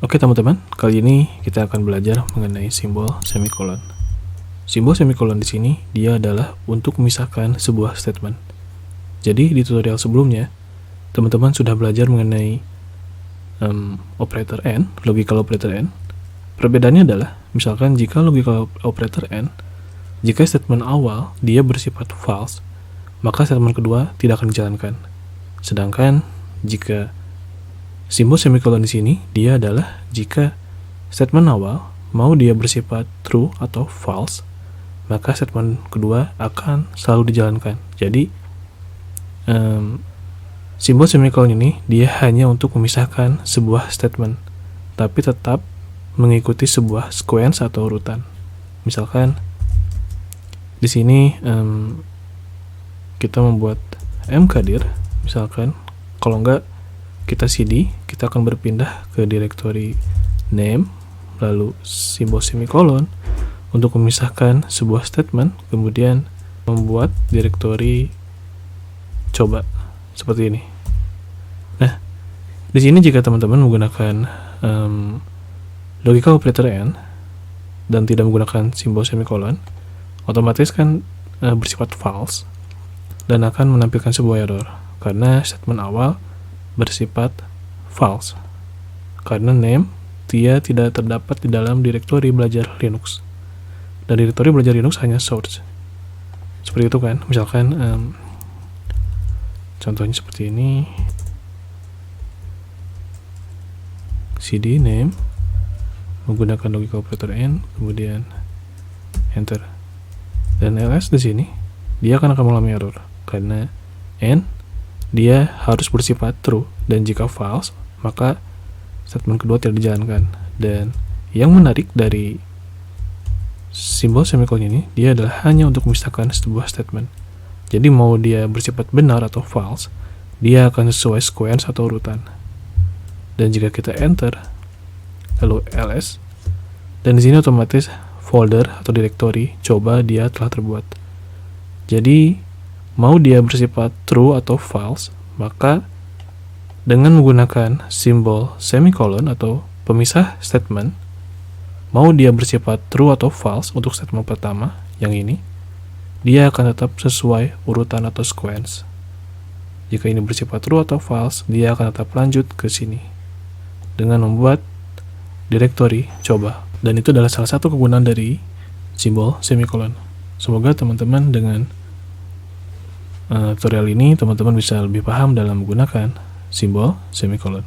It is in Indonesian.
Oke teman-teman, kali ini kita akan belajar mengenai simbol semikolon. Simbol semikolon di sini dia adalah untuk memisahkan sebuah statement. Jadi di tutorial sebelumnya, teman-teman sudah belajar mengenai operator AND, logical operator AND. Perbedaannya adalah, misalkan jika logical operator AND, jika statement awal dia bersifat false, maka statement kedua tidak akan dijalankan. Sedangkan jika simbol semikolon di sini dia adalah jika statement awal mau dia bersifat true atau false, maka statement kedua akan selalu dijalankan. Jadi simbol semikolon ini dia hanya untuk memisahkan sebuah statement, tapi tetap mengikuti sebuah sequence atau urutan. Misalkan di sini kita membuat mkdir, misalkan kalau enggak kita cd, kita akan berpindah ke direktori name, lalu simbol semikolon untuk memisahkan sebuah statement, kemudian membuat direktori coba seperti ini. Nah, di sini jika teman-teman menggunakan logical operator AND dan tidak menggunakan simbol semikolon, otomatis kan bersifat false dan akan menampilkan sebuah error karena statement awal bersifat false, karena name dia tidak terdapat di dalam direktori belajar Linux, dan direktori belajar Linux hanya source. Seperti itu kan, misalkan contohnya seperti ini, cd name menggunakan logical operator AND, kemudian enter, dan ls di sini dia akan mengalami error karena AND dia harus bersifat true, dan jika false maka statement kedua tidak dijalankan. Dan yang menarik dari simbol semikolon ini, dia adalah hanya untuk memisahkan sebuah statement. Jadi mau dia bersifat benar atau false, dia akan sesuai sequence atau urutan. Dan jika kita enter lalu ls, dan di sini otomatis folder atau direktori coba dia telah terbuat. Jadi mau dia bersifat true atau false, maka dengan menggunakan simbol semikolon atau pemisah statement, mau dia bersifat true atau false untuk statement pertama, yang ini, dia akan tetap sesuai urutan atau sequence. Jika ini bersifat true atau false, dia akan tetap lanjut ke sini dengan membuat direktori coba. Dan itu adalah salah satu kegunaan dari simbol semikolon. Semoga teman-teman dengan tutorial ini teman-teman bisa lebih paham dalam menggunakan simbol semikolon.